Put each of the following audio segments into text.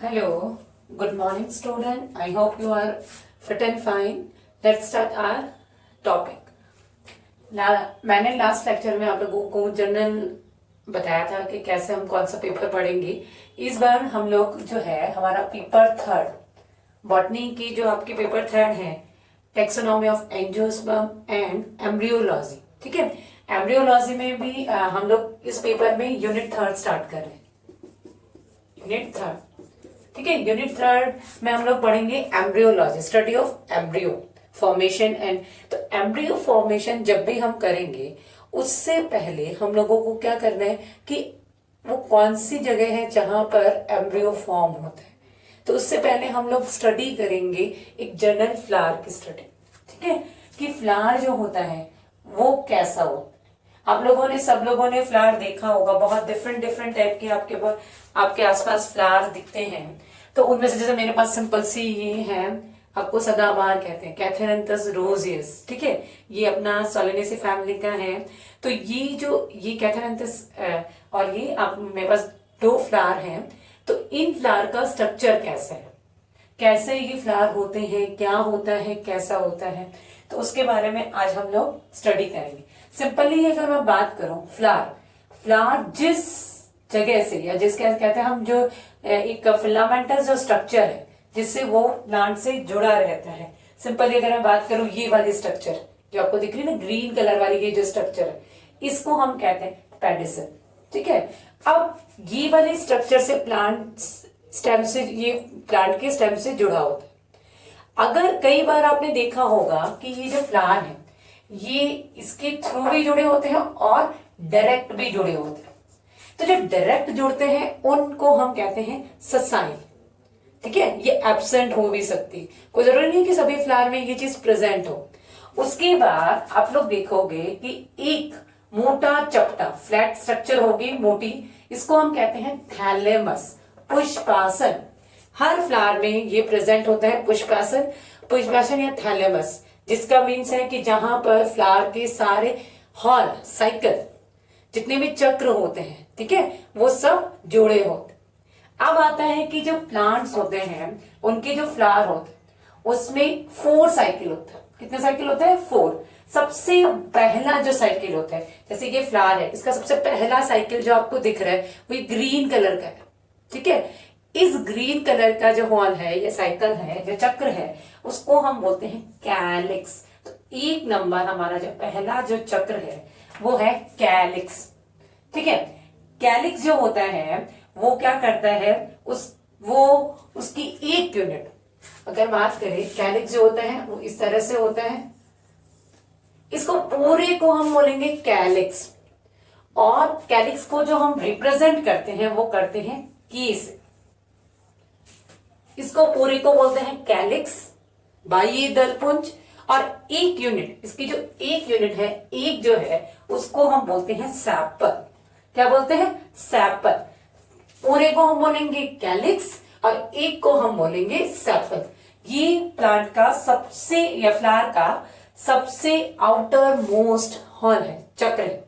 Hello, good morning student. I hope you are fit and fine. Let's start our topic. मैंने last lecture में आप लोगों को general बताया था कि कैसे हम कौन सा पेपर पढ़ेंगे। इस बार हम लोग जो है हमारा पेपर थर्ड बॉटनी की जो आपकी पेपर थर्ड है taxonomy of angiosperm and embryology. ठीक है, एम्ब्रियोलॉजी में भी हम लोग इस पेपर में यूनिट थर्ड स्टार्ट कर रहे हैं। यूनिट थर्ड, ठीक है, यूनिट थर्ड में हम लोग पढ़ेंगे embryology, study of embryo formation and. तो एम्ब्रियो फॉर्मेशन जब भी हम करेंगे उससे पहले हम लोगों को क्या करना है कि वो कौन सी जगह है जहां पर एम्ब्रियो फॉर्म होता है। तो उससे पहले हम लोग स्टडी करेंगे एक जनरल फ्लावर की स्टडी। ठीक है, कि फ्लावर जो होता है वो कैसा होता है। आप लोगों ने सब लोगों ने फ्लावर देखा होगा, बहुत डिफरेंट डिफरेंट टाइप के आपके आसपास फ्लावर दिखते हैं। तो उनमें से जैसे मेरे पास सिंपल सी ये है, आपको सदाबहार कहते हैं, कैथेरंथस रोजियस। ठीक है, ये अपना सोलेनेसी फैमिली का है। तो ये कैथेरंथस और ये आप मेरे पास दो फ्लावर हैं। तो इन फ्लावर का स्ट्रक्चर कैसा है, कैसे ये फ्लावर होते हैं, क्या होता है, कैसा होता है, तो उसके बारे में आज हम लोग स्टडी करेंगे। सिंपली अगर मैं बात करूं, फ्लावर जिस जगह से या जिसके कहते हैं हम जो एक फिलामेंटस जो स्ट्रक्चर है जिससे वो प्लांट से जुड़ा रहता है। सिंपली अगर मैं बात करूं, ये वाली स्ट्रक्चर जो आपको दिख रही है ना, ग्रीन कलर वाली ये जो स्ट्रक्चर है, इसको हम कहते हैं पेडिसल। ठीक है, अब ये वाले स्ट्रक्चर से प्लांट स्टेम से, ये प्लांट के स्टेम से जुड़ा होता है। अगर कई बार आपने देखा होगा कि ये जो फ्लावर है ये इसके थ्रू भी जुड़े होते हैं और डायरेक्ट भी जुड़े होते हैं। तो जो डायरेक्ट जुड़ते हैं उनको हम कहते हैं ससाइल। ठीक है, ये एब्सेंट हो भी सकती, कोई जरूरी नहीं कि सभी फ्लावर में ये चीज प्रेजेंट हो। उसके बाद आप लोग देखोगे कि एक मोटा चपटा फ्लैट स्ट्रक्चर होगी मोटी, इसको हम कहते हैं थैलेमस, पुष्पासन। हर फ्लावर में ये प्रेजेंट होता है पुष्पासन या थैलेमस, जिसका मीन्स है कि जहां पर फ्लावर के सारे हॉल साइकिल जितने भी चक्र होते हैं, ठीक है, वो सब जुड़े होते। अब आता है कि जो प्लांट्स होते हैं उनके जो फ्लावर होते हैं उसमें 4 साइकिल होता है। कितने साइकिल होते हैं? 4। सबसे पहला जो साइकिल होता है, जैसे ये फ्लावर है, इसका सबसे पहला साइकिल जो आपको दिख रहा है वो ग्रीन कलर का है। ठीक है, इस ग्रीन कलर का जो हॉल है, ये साइकिल है, जो चक्र है, उसको हम बोलते हैं कैलिक्स। तो 1 नंबर हमारा जो पहला जो चक्र है वो है कैलिक्स। ठीक है, कैलिक्स जो होता है वो क्या करता है, उसकी 1 यूनिट अगर बात करें, कैलिक्स जो होता है वो इस तरह से होता है। इसको पूरे को हम बोलेंगे कैलिक्स, और कैलिक्स को जो हम रिप्रेजेंट करते हैं वो करते हैं की से। इसको पूरे को बोलते हैं कैलिक्स, बाह्य दलपुंज, और 1 यूनिट, इसकी जो 1 यूनिट है, एक जो है उसको हम बोलते हैं सैपल। क्या बोलते हैं? सैपल। पूरे को हम बोलेंगे कैलिक्स और 1 को हम बोलेंगे सैपल। ये प्लांट का सबसे या फ्लावर का सबसे आउटर मोस्ट हॉल है, चक्र है।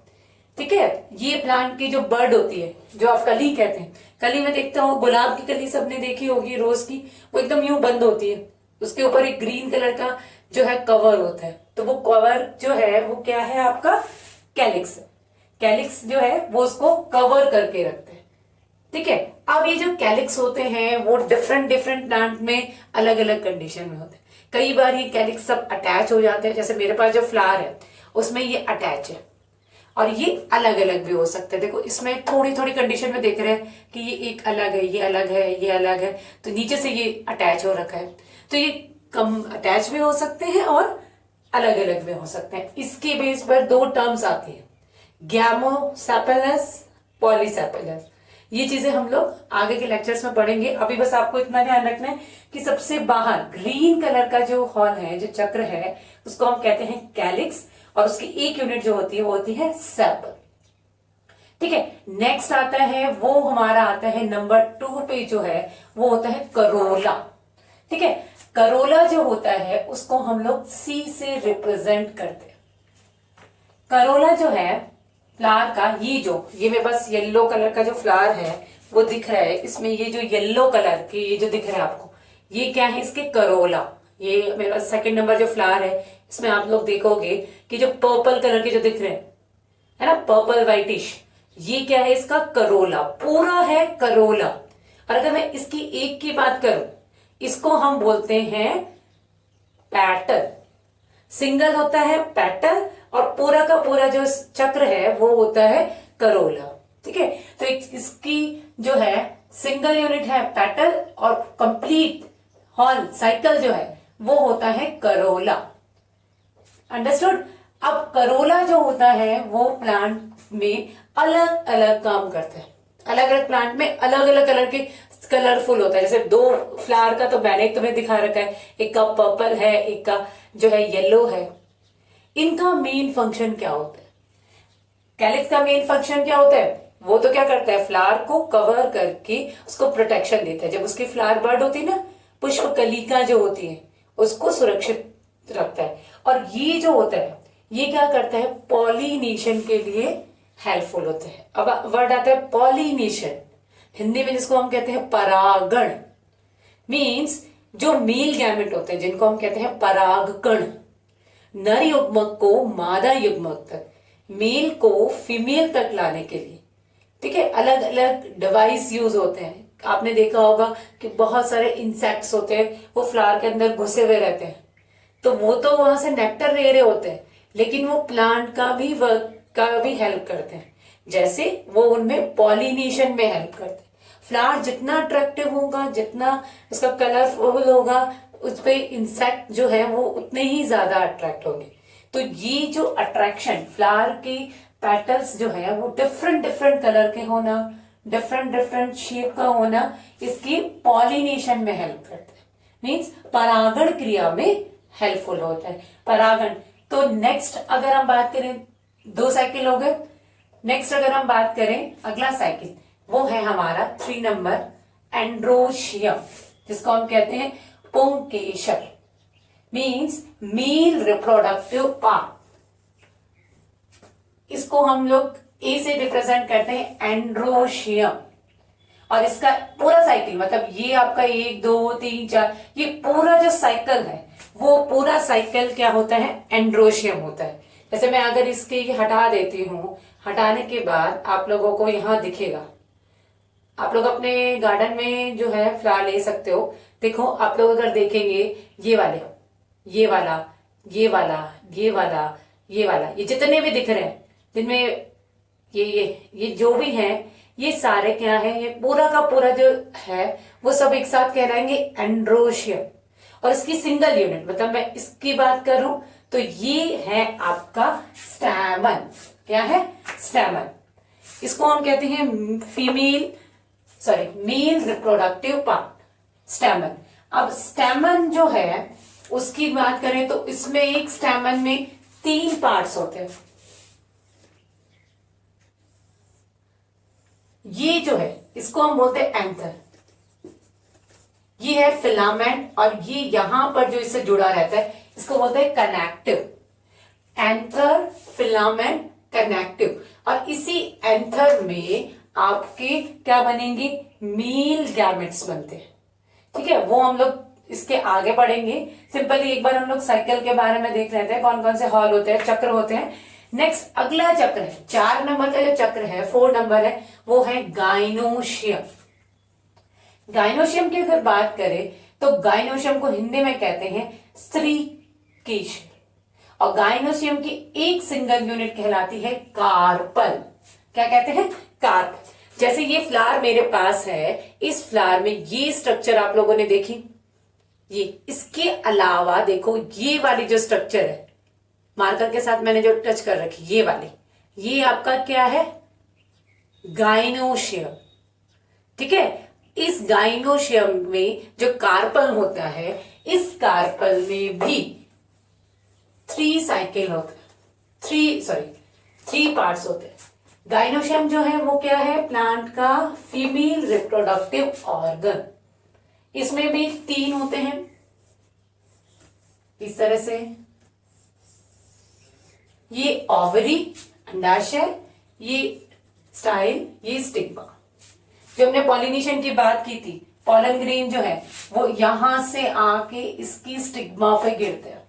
ठीक है, ये प्लांट की जो बर्ड होती है, जो आप कली कहते हैं, कली में देखता हूँ, गुलाब की कली सबने देखी होगी, रोज की, वो एकदम यूं बंद होती है, उसके ऊपर एक ग्रीन कलर का जो है कवर होता है। तो वो कवर जो है वो क्या है? आपका कैलिक्स। कैलिक्स जो है वो उसको कवर करके रखते हैं। ठीक है, अब ये जो कैलिक्स होते हैं वो डिफरेंट डिफरेंट प्लांट में अलग अलग कंडीशन में होते हैं। कई बार ये कैलिक्स सब अटैच हो जाते हैं, जैसे मेरे पास जो फ्लावर है उसमें ये अटैच है, और ये अलग अलग भी हो सकते हैं। देखो इसमें थोड़ी थोड़ी कंडीशन में देख रहे हैं कि ये एक अलग है, ये अलग है, ये अलग है, तो नीचे से ये अटैच हो रखा है। तो ये कम अटैच भी हो सकते हैं और अलग अलग भी हो सकते हैं। इसके बेस पर 2 टर्म्स आती है, गैमोसेपेलस, पॉलीसेपेलस। ये चीजें हम लोग आगे के लेक्चर्स में पढ़ेंगे। अभी बस आपको इतना ध्यान रखना है कि सबसे बाहर ग्रीन कलर का जो हॉल है, जो चक्र है, उसको हम कहते हैं कैलिक्स, और उसकी 1 यूनिट जो होती है वो होती है सैपल। ठीक है, नेक्स्ट आता है, वो हमारा आता है नंबर 2 पे, जो है वो होता है करोला। ठीक है, करोला जो होता है उसको हम लोग सी से रिप्रेजेंट करते हैं। करोला जो है फ्लावर का, ये मेरे पास येलो कलर का जो फ्लावर है वो दिख रहा है इसमें, ये जो येलो कलर के ये जो दिख रहा है आपको, ये क्या है, इसके करोला। ये मेरा सेकंड नंबर जो फ्लावर है, इसमें आप लोग देखोगे कि जो पर्पल कलर के जो दिख रहे हैं, है ना, पर्पल वाइटिश, ये क्या है, इसका करोला, पूरा है करोला। और अगर मैं इसकी एक की बात करूं, इसको हम बोलते हैं पैटल। सिंगल होता है पैटल, और पूरा का पूरा जो चक्र है वो होता है करोला। ठीक है, तो इसकी जो है सिंगल यूनिट है पैटल, और कंप्लीट हॉल साइकिल जो है वो होता है करोला। अंडरस्टूड। अब करोला जो होता है वो प्लांट में अलग अलग काम करता है। अलग अलग प्लांट में अलग अलग कलर के कलरफुल होता है। जैसे दो फ्लावर का तो मैंने तुम्हें दिखा रखा है, एक का पर्पल है, एक का जो है येलो है। इनका मेन फंक्शन क्या होता है? कैलिक्स का मेन फंक्शन क्या होता है? वो तो क्या करता है, फ्लावर को कवर करके उसको प्रोटेक्शन देता है। जब उसकी फ्लावर बर्ड होती है ना, पुष्प कलिका जो होती है, उसको सुरक्षित रखता है। और ये जो होता है, ये क्या करता है, पॉलिनेशन के लिए हेल्पफुल होते हैं। अब वर्ड आता है पॉलिनेशन, हिंदी में जिसको हम कहते हैं परागण। मीन्स जो मेल गैमेट होते हैं जिनको हम कहते हैं परागकण, नर युग्मक को मादा युग्मक तक, मेल को फीमेल तक लाने के लिए, ठीक है, अलग अलग डिवाइस यूज होते हैं। आपने देखा होगा कि बहुत सारे इंसेक्ट्स होते हैं, वो फ्लावर के अंदर घुसे हुए रहते हैं, तो वो तो वहां से नेक्टर ले रहे होते हैं, लेकिन वो प्लांट का भी वर्क का भी हेल्प करते हैं। जैसे वो उनमें पॉलिनेशन में हेल्प करते हैं। फ्लावर जितना अट्रैक्टिव होगा, जितना उसका कलरफुल होगा, उस पे इंसेक्ट जो है वो उतने ही ज्यादा अट्रैक्ट होंगे। तो ये जो अट्रैक्शन, फ्लावर की पेटल्स जो है वो डिफरेंट डिफरेंट कलर के होना, डिफरेंट डिफरेंट शेप का होना, इसकी पॉलिनेशन में हेल्प करते हैं। मीन्स परागण क्रिया में हेल्पफुल होता है परागण। तो नेक्स्ट अगर हम बात करें, दो साइकिल हो गए। नेक्स्ट अगर हम बात करें अगला साइकिल, वो है हमारा 3 नंबर एंड्रोशियम, जिसको हम कहते हैं पुंकेसर। Means male reproductive part. इसको हम लोग ए से रिप्रेजेंट करते हैं एंड्रोशियम। और इसका पूरा साइकिल, मतलब ये आपका 1 2 3 4, ये पूरा जो साइकिल है वो पूरा साइकिल क्या होता है, एंड्रोशियम होता है। जैसे मैं अगर इसके हटा देती हूं, हटाने के बाद आप लोगों को यहां दिखेगा। आप लोग अपने गार्डन में जो है फ्लावर ले सकते हो। देखो आप लोग अगर देखेंगे, ये वाले, ये वाला, ये वाला, ये वाला, ये वाला, ये जितने भी दिख रहे हैं, जिनमें ये जो भी हैं, ये सारे क्या है, ये पूरा का पूरा जो है वो सब एक साथ कहलाएंगे एंड्रोशियम। और इसकी सिंगल यूनिट, मतलब मैं इसकी बात करूं तो ये है आपका स्टैमन। क्या है, स्टैमन। इसको हम कहते हैं मेल रिप्रोडक्टिव पार्ट, स्टैमन। अब स्टैमन जो है उसकी बात करें तो इसमें एक स्टैमन में 3 पार्ट्स होते हैं। ये जो है इसको हम बोलते हैं एंथर, ये है फिलामेंट, और ये यहां पर जो इससे जुड़ा रहता है इसको बोलते हैं कनेक्टिव। Anther, filament, connective. और इसी एंथर में आपके क्या बनेंगे, मेल गैमेट्स बनते हैं। ठीक है, वो हम लोग इसके आगे बढ़ेंगे। सिंपली एक बार हम लोग साइकिल के बारे में देख लेते हैं, कौन कौन से हॉल होते हैं, चक्र होते हैं। नेक्स्ट अगला चक्र है 4 नंबर का जो चक्र है, 4 नंबर है, वो है गाइनोशियम। गाइनोशियम की अगर बात करें तो गाइनोशियम को हिंदी में कहते हैं स्त्री केशर। और गाइनोशियम की एक सिंगल यूनिट कहलाती है कार्पल। क्या कहते हैं, कार्पल। जैसे ये फ्लावर मेरे पास है, इस फ्लावर में ये स्ट्रक्चर आप लोगों ने देखी, ये, इसके अलावा देखो ये वाली जो स्ट्रक्चर है, मार्कर के साथ मैंने जो टच कर रखी, ये वाली, ये आपका क्या है, गाइनोशियम। ठीक है, इस गाइनोशियम में जो कार्पल होता है, इस कार्पल में भी 3 साइकिल होते हैं, 3 पार्ट्स होते हैं। गाइनोशियम जो है वो क्या है, प्लांट का फीमेल रिप्रोडक्टिव ऑर्गन। इसमें भी 3 होते हैं इस तरह से, ये ओवरी, अंडाशय, ये स्टाइल, ये स्टिग्मा। जो हमने पॉलिनेशन की बात की थी, पॉलन ग्रेन जो है वो यहां से आके इसकी स्टिग्मा पे गिरते हैं।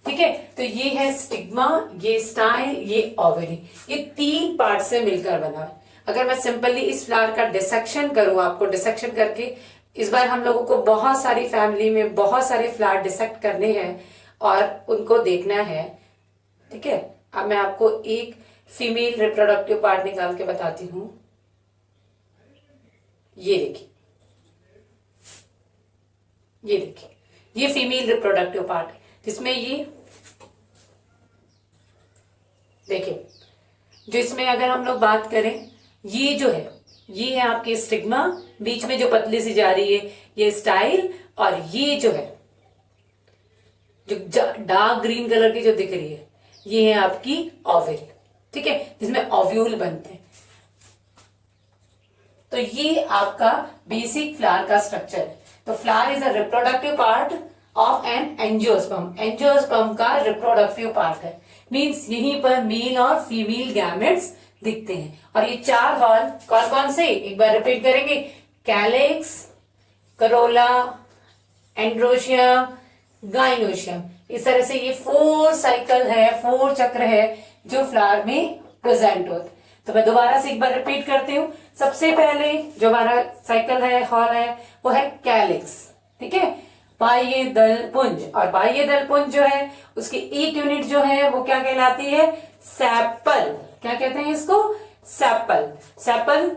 ठीक है, तो ये है स्टिग्मा, ये स्टाइल, ये ओवरी, ये 3 पार्ट से मिलकर बना है। अगर मैं सिंपली इस फ्लावर का डिसेक्शन करूं, आपको डिसेक्शन करके, इस बार हम लोगों को बहुत सारी फैमिली में बहुत सारे फ्लावर डिसेक्ट करने हैं और उनको देखना है। ठीक है, अब मैं आपको एक फीमेल रिप्रोडक्टिव पार्ट निकाल के बताती हूं। ये देखिए, ये देखिए, ये फीमेल रिप्रोडक्टिव पार्ट है, जिसमें ये देखिए, जो इसमें अगर हम लोग बात करें, ये जो है ये है आपकी स्टिग्मा, बीच में जो पतली सी जा रही है ये स्टाइल, और ये जो है जो डार्क ग्रीन कलर की जो दिख रही है ये है आपकी ओवरी। ठीक है, जिसमें ओव्यूल बनते हैं। तो ये आपका बेसिक फ्लावर का स्ट्रक्चर है। तो flower is a reproductive part of an angiosperm. Angiosperm का रिप्रोडक्टिव पार्ट है, मींस यहीं पर मेल और फीमेल गैमेट्स दिखते हैं। और ये 4 हॉल कौन कौन से, एक बार रिपीट करेंगे, कैलिक्स, करोला, एंड्रोशियम, गाइनोशियम। इस तरह से ये 4 साइकिल है, 4 चक्र है जो फ्लावर में प्रेजेंट होते। तो मैं दोबारा से एक बार रिपीट करती हूँ। सबसे पहले जो हमारा साइकिल है, हॉल है, वो है कैलिक्स। ठीक है, बाह्य दल पुंज, और बाह्य दल पुंज जो है उसकी एक यूनिट जो है वो क्या कहलाती है, सेपल। क्या कहते हैं इसको, सेपल। सेपल,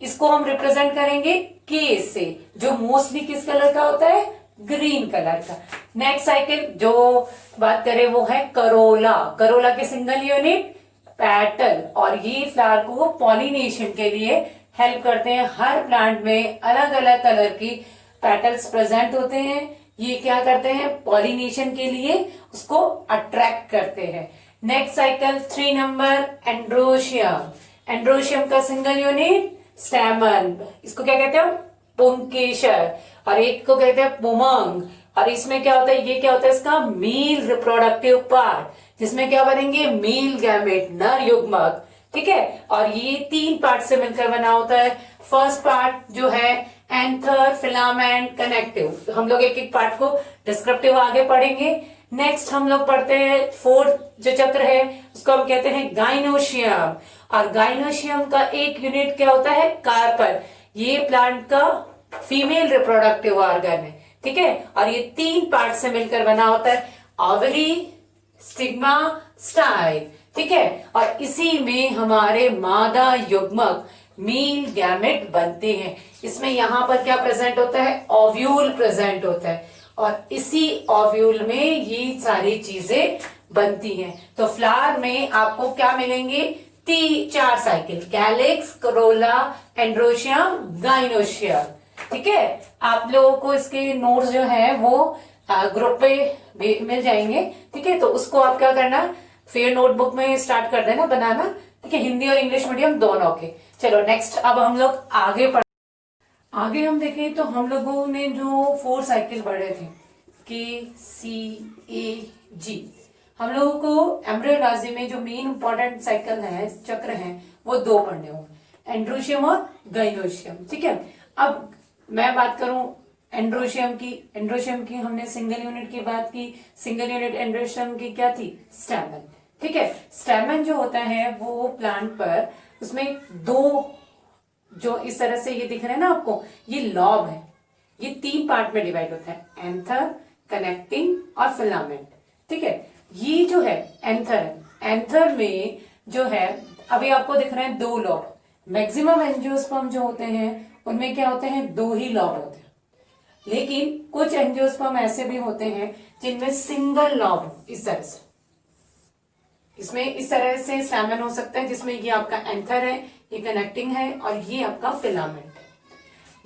इसको हम रिप्रेजेंट करेंगे के से, जो मोस्टली किस कलर का होता है, ग्रीन कलर का। नेक्स्ट साइकिल जो बात करें वो है करोला। करोला के सिंगल यूनिट पेटल, और ये फ्लावर को पॉलिनेशन के लिए हेल्प करते हैं। हर प्लांट में अलग अलग कलर की पेटल्स प्रेजेंट होते हैं। ये क्या करते हैं, पॉलिनेशन के लिए उसको अट्रैक्ट करते हैं। Next cycle 3 number androecium. Androecium का सिंगल यूनिट स्टैमन, इसको क्या कहते हैं, पुंकेसर, और एक को कहते हैं पुमंग। और इसमें क्या होता है, ये क्या होता है, इसका मेल रिप्रोडक्टिव पार्ट, जिसमें क्या बनेंगे, मेल गैमेट, नर युग्मक। ठीक है, और ये 3 पार्ट से मिलकर बना होता है। फर्स्ट पार्ट जो है एंथर, फिलामेंट, कनेक्टिव। हम लोग एक एक पार्ट को डिस्क्रिप्टिव आगे पढ़ेंगे। नेक्स्ट हम लोग पढ़ते हैं 4th जो चक्र है उसको हम कहते हैं गाइनोशियम, और गाइनोशियम का एक यूनिट क्या होता है, कार्पल। ये प्लांट का फीमेल रिप्रोडक्टिव ऑर्गन है। ठीक है, और ये 3 पार्ट से मिलकर बना होता है, ओवरी, स्टिग्मा, स्टाइल। ठीक है, और इसी में हमारे मादा युग्मक मेल गैमेट बनते हैं। इसमें यहां पर क्या प्रेजेंट होता है, ओव्यूल प्रेजेंट होता है, और इसी ओव्यूल में ये सारी चीजें बनती हैं। तो फ्लावर में आपको क्या मिलेंगे, 4 cycle, calyx, Corolla, androecium, gynoecium. ठीक है, आप लोगों को इसके नोट्स जो है वो ग्रुप पे मिल जाएंगे। ठीक है, तो उसको आप क्या करना, फिर नोटबुक में स्टार्ट कर देना बनाना। ठीक है, हिंदी और इंग्लिश मीडियम दोनों के। चलो नेक्स्ट, अब हम लोग आगे हम देखें तो हम लोगों ने जो 4 साइकिल पढ़े थे, KCAG, हम लोगों को एम्ब्रियोलॉजी में जो मेन इंपॉर्टेंट साइकिल है, चक्र हैं, वो 2 पढ़ने होंगे, एंड्रोशियम और गाइनोशियम। ठीक है, अब मैं बात करूं एंड्रोशियम की हमने सिंगल यूनिट की बात की। सिंगल यूनिट एंड्रोशियम की क्या थी, स्टैमेन। ठीक है, स्टैमेन जो होता है वो प्लांट पर, उसमें 2 जो इस तरह से ये दिख रहे हैं ना आपको, ये लॉब है। ये 3 पार्ट में डिवाइड होता है, एंथर, कनेक्टिंग और फिलामेंट। ठीक है, ये जो है एंथर है, एंथर में जो है अभी आपको दिख रहे हैं 2 लॉब। मैक्सिमम एंजियोस्पर्म जो होते हैं उनमें क्या होते हैं, 2 ही लॉब होते हैं। लेकिन कुछ एंजियोस्पर्म ऐसे भी होते हैं जिनमें सिंगल लॉब हो, इस तरह से। इसमें इस तरह से स्टैमेन हो सकता है, जिसमें ये आपका एंथर है, ये कनेक्टिंग है, और ये आपका फिलामेंट है।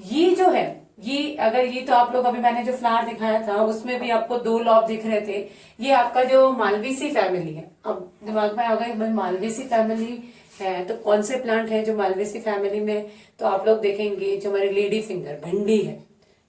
ये जो है, ये अगर ये तो आप लोग अभी मैंने जो फ्लावर दिखाया था उसमें भी आपको 2 लॉब दिख रहे थे। ये आपका जो मालवेसी फैमिली है, अब दिमाग में आएगा मालवेसी फैमिली है तो कौन से प्लांट है जो मालवेसी फैमिली में, तो आप लोग देखेंगे जो हमारी लेडी फिंगर भिंडी है,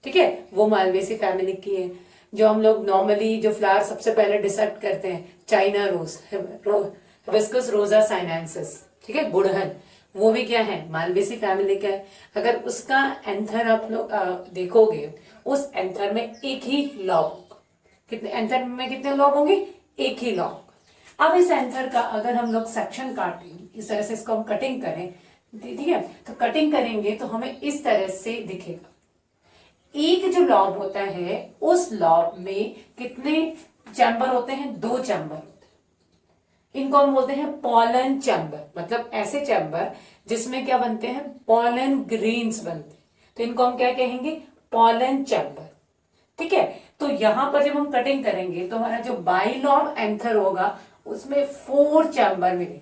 ठीक है, वो मालवेसी फैमिली की है। जो हम लोग नॉर्मली जो फ्लावर सबसे पहले डिसेक्ट करते हैं, चाइना रोज, हिबिस्कस रोजा साइनेंसिस, ठीक है, गुड़हल, वो भी क्या है, मालवेसी फैमिली का है। अगर उसका एंथर आप लोग देखोगे, उस एंथर में एक ही लॉब होगा। कितने एंथर में कितने लॉब होंगे, एक ही लॉब। अब इस एंथर का अगर हम लोग सेक्शन काटें, इस तरह से इसको हम कटिंग करें, ठीक है, तो कटिंग करेंगे तो हमें इस तरह से दिखेगा। एक जो लॉब होता है उस लॉब में कितने चैम्बर होते हैं, 2 चैम्बर होते हैं। इनको हम बोलते हैं पॉलन चैम्बर, मतलब ऐसे चैम्बर जिसमें क्या बनते हैं, पॉलन ग्रेन्स बनते हैं, तो इनको हम क्या कहेंगे, पॉलन चैम्बर। ठीक है, तो यहां पर जब हम कटिंग करेंगे तो हमारा जो बाइलॉब एंथर होगा उसमें 4 चैम्बर मिलेंगे,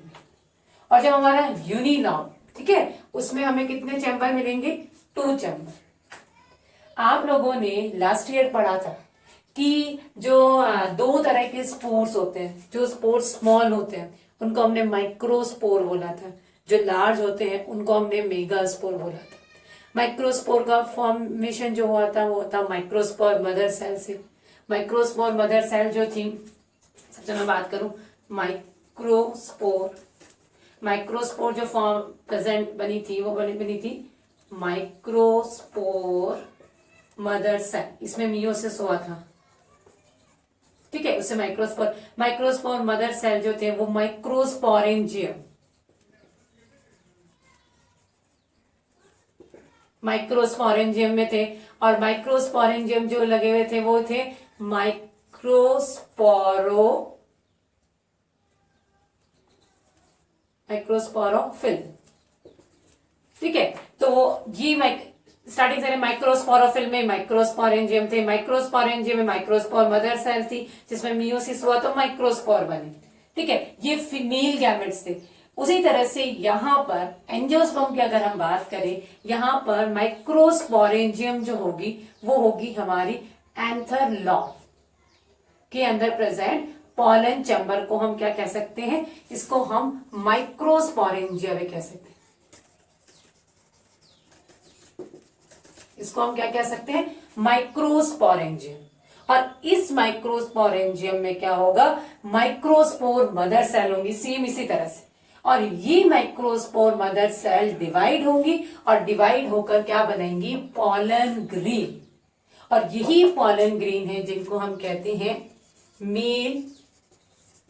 और जब हमारा यूनिलॉब, ठीक है, उसमें हमें कितने चैम्बर मिलेंगे, 2 चैम्बर। आप लोगों ने लास्ट ईयर पढ़ा था कि जो 2 तरह के स्पोर्स होते हैं, जो स्पोर्स स्मॉल होते हैं उनको हमने माइक्रोस्पोर बोला था, जो लार्ज होते हैं उनको हमने मेगास्पोर बोला था। माइक्रोस्पोर का फॉर्मेशन जो हुआ था वो था माइक्रोस्पोर मदर सेल से। माइक्रोस्पोर मदर सेल जो थी, सबसे मैं बात करूं माइक्रोस्पोर जो फॉर्म प्रेजेंट बनी थी वो बनी थी माइक्रोस्पोर मदर सेल। इसमें मियोसिस हुआ था, ठीक है, उससे माइक्रोस्पोर मदर सेल जो थे वो माइक्रोस्पोरेंजियम में थे, और माइक्रोस्पोरेंजियम जो लगे हुए थे वो थे माइक्रोस्पोरोफिल। ठीक है, तो ये स्टार्टिंग से माइक्रोस्पोरोफिल में माइक्रोस्पोरेंजियम थे, माइक्रोस्पोरेंजियम में माइक्रोस्पोर मदर सेल थी जिसमें मियोसिस हुआ तो माइक्रोस्पोर बने। ठीक है, ये फीमेल गैमेट्स थे। उसी तरह से यहां पर एंजियोस्पर्म की अगर हम बात करें, यहां पर माइक्रोस्पोरेंजियम जो होगी वो होगी हमारी एंथर लॉब के अंदर प्रेजेंट पॉलन चैम्बर को हम क्या कह सकते हैं, इसको हम माइक्रोस्पोरेंजिया भी कह सकते हैं। इसको हम क्या कह सकते हैं, माइक्रोस्पोरेंजियम। और इस माइक्रोस्पोरेंजियम में क्या होगा, माइक्रोस्पोर मदर सेल होंगी, सेम इसी तरह से। और ये माइक्रोस्पोर मदर सेल डिवाइड होंगी और डिवाइड होकर क्या बनेंगी, पॉलन ग्रेन। और यही पॉलन ग्रेन है जिनको हम कहते हैं मेल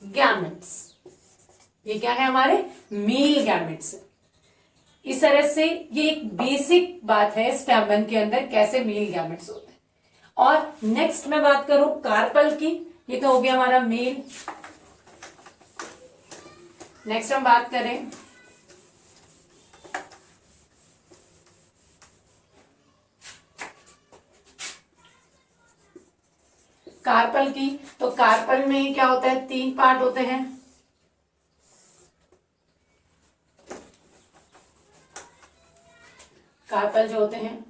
गैमेट्स। ये क्या है, हमारे मेल गैमेट्स। इस तरह से ये एक बेसिक बात है स्टैमेन के अंदर कैसे मेल गैमेट्स होते हैं। और नेक्स्ट मैं बात करूं कार्पल की, ये तो हो गया हमारा मेल। नेक्स्ट हम बात करें कार्पल की, तो कार्पल में क्या होता है, 3 पार्ट होते हैं। कार्पल जो होते हैं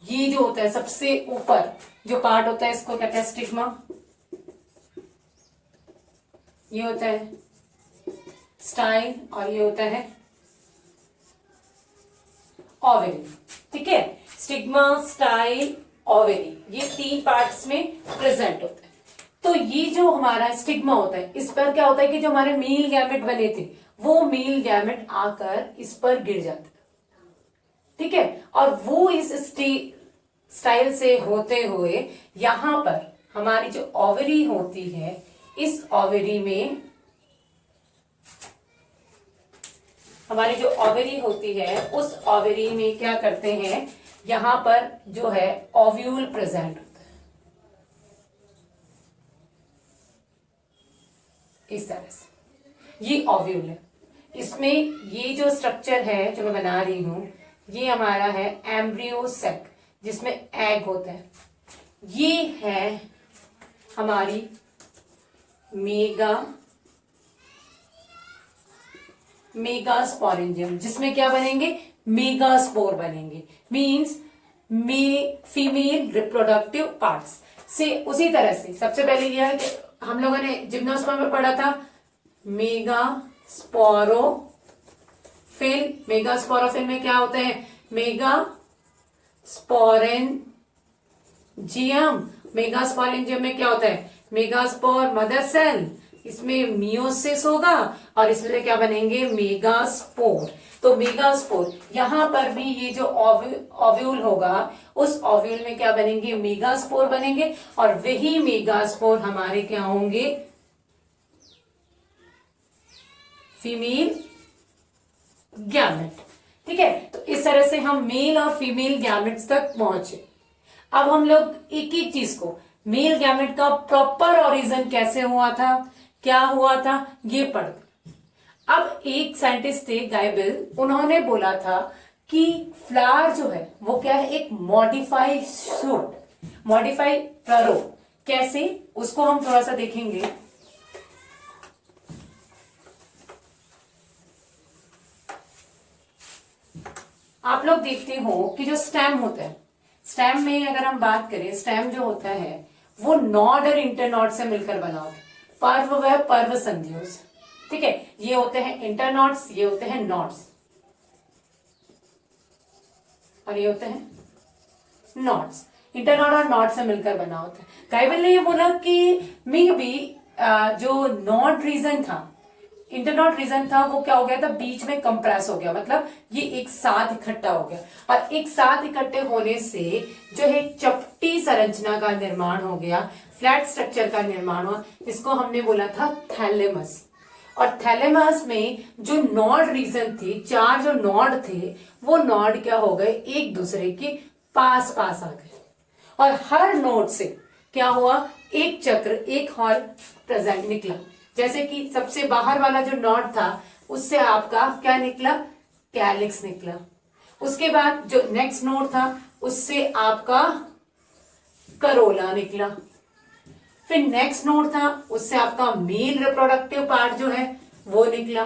ये जो होता है सबसे ऊपर जो पार्ट होता है इसको कहते हैं स्टिग्मा। ये होता है स्टाइल और ये होता है ओवेरी। ठीक है, स्टिग्मा, स्टाइल, ओवेरी, ये 3 पार्ट्स में प्रेजेंट होते हैं। तो ये जो हमारा स्टिग्मा होता है इस पर क्या होता है कि जो हमारे मेल गैमेट बने थे वो मेल गैमेट आकर इस पर गिर जाते हैं। ठीक है, और वो इस स्टाइल से होते हुए यहां पर हमारी जो ओवरी होती है, इस ओवरी में हमारी जो ओवरी होती है उस ओवरी में क्या करते हैं, यहां पर जो है ओव्यूल प्रेजेंट होता है इस तरह से। ये ओव्यूल है, इसमें ये जो स्ट्रक्चर है जो मैं बना रही हूं ये हमारा है एम्ब्रियो सेक जिसमें एग होता है। ये है हमारी मेगास्पोरेंजियम जिसमें क्या बनेंगे, मेगास्पोर बनेंगे, मींस फीमेल रिप्रोडक्टिव पार्ट्स से। उसी तरह से सबसे पहले यह है कि हम लोगों ने जिम्नोस्पर्म में पढ़ा था मेगास्पोरोफिल। मेगास्पोरोफिल में क्या होता है, मेगास्पोरेंजियम। मेगास्पोरेंजियम में क्या होता है, मेगास्पोर मदर सेल, इसमें मियोसिस होगा और इसमें क्या बनेंगे, मेगास्पोर। तो मेगास्पोर, यहां पर भी ये जो ओव्यूल होगा उस ओव्यूल में क्या बनेंगे, मेगास्पोर बनेंगे और वही मेगास्पोर हमारे क्या होंगे, फीमेल गैमेट। ठीक है, तो इस तरह से हम मेल और फीमेल गैमेट्स तक पहुंचे। अब हम लोग एक एक चीज को, मेल गैमेट का प्रॉपर ओरिजिन कैसे हुआ था, क्या हुआ था, ये पढ़ते। अब एक साइंटिस्ट थे गाइबल, उन्होंने बोला था कि फ्लावर जो है वो क्या है, एक मॉडिफाइड शूट, मॉडिफाइड करो। कैसे, उसको हम थोड़ा सा देखेंगे। आप लोग देखते हो कि जो स्टेम होता है, स्टेम में अगर हम बात करें, स्टेम जो होता है वो नॉड और इंटरनॉड से मिलकर बना होता है। पर्व व पर्व संधियों। ठीक है, ये होते हैं इंटरनॉड्स, ये होते हैं नॉड्स और ये होते हैं नॉड्स। इंटरनॉड और नॉड से मिलकर बना होता है। गाइबल ने ये बोला कि मे बी जो नॉड रीजन था, इंटरनॉड रीजन था, वो क्या हो गया था, बीच में कंप्रेस हो गया, मतलब ये एक साथ इकट्ठा हो गया और एक साथ इकट्ठे होने से जो है चपटी संरचना का निर्माण हो गया, फ्लैट स्ट्रक्चर का निर्माण हुआ। इसको हमने बोला था थैलेमस। और थैलेमस में जो नॉड रीजन थे, चार जो नॉड थे, वो नॉड क्या हो गए, एक दूसरे के पास पास आ गए और हर नोड से क्या हुआ, एक चक्र, एक हॉल प्रेजेंट निकला। जैसे कि सबसे बाहर वाला जो नॉड था उससे आपका क्या निकला, कैलिक्स निकला। उसके बाद जो नेक्स्ट नोड था उससे आपका करोला निकला। फिर नेक्स्ट नोड था, उससे आपका मेल रिप्रोडक्टिव पार्ट जो है वो निकला,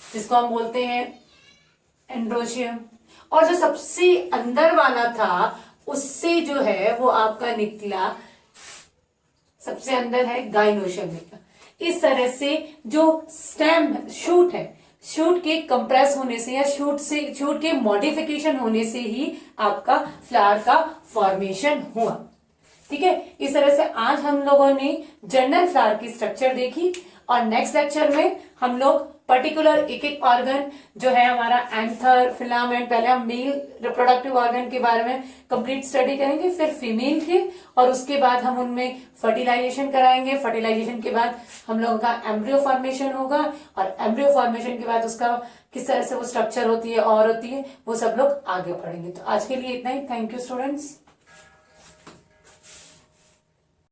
जिसको हम बोलते हैं एंड्रोशियम। और जो सबसे अंदर वाला था उससे जो है वो आपका निकला, सबसे अंदर है गाइनोशियम निकला। इस तरह से जो स्टेम शूट है, शूट के कंप्रेस होने से या शूट के मॉडिफिकेशन होने से ही आपका फ्लावर का फॉर्मेशन हुआ। ठीक है, इस तरह से आज हम लोगों ने जनरल फ्लावर की स्ट्रक्चर देखी और नेक्स्ट लेक्चर में हम लोग पर्टिकुलर एक एक ऑर्गन जो है हमारा एंथर, फिलामेंट, पहले हम मेल रिप्रोडक्टिव ऑर्गन के बारे में कंप्लीट स्टडी करेंगे, फिर फीमेल के, और उसके बाद हम उनमें फर्टिलाइजेशन कराएंगे। फर्टिलाइजेशन के बाद हम लोगों का एम्ब्रियो फॉर्मेशन होगा और एम्ब्रियो फॉर्मेशन के बाद उसका किस तरह से वो स्ट्रक्चर होती है और होती है, वो सब लोग आगे पढ़ेंगे। तो आज के लिए इतना ही। Thank you students.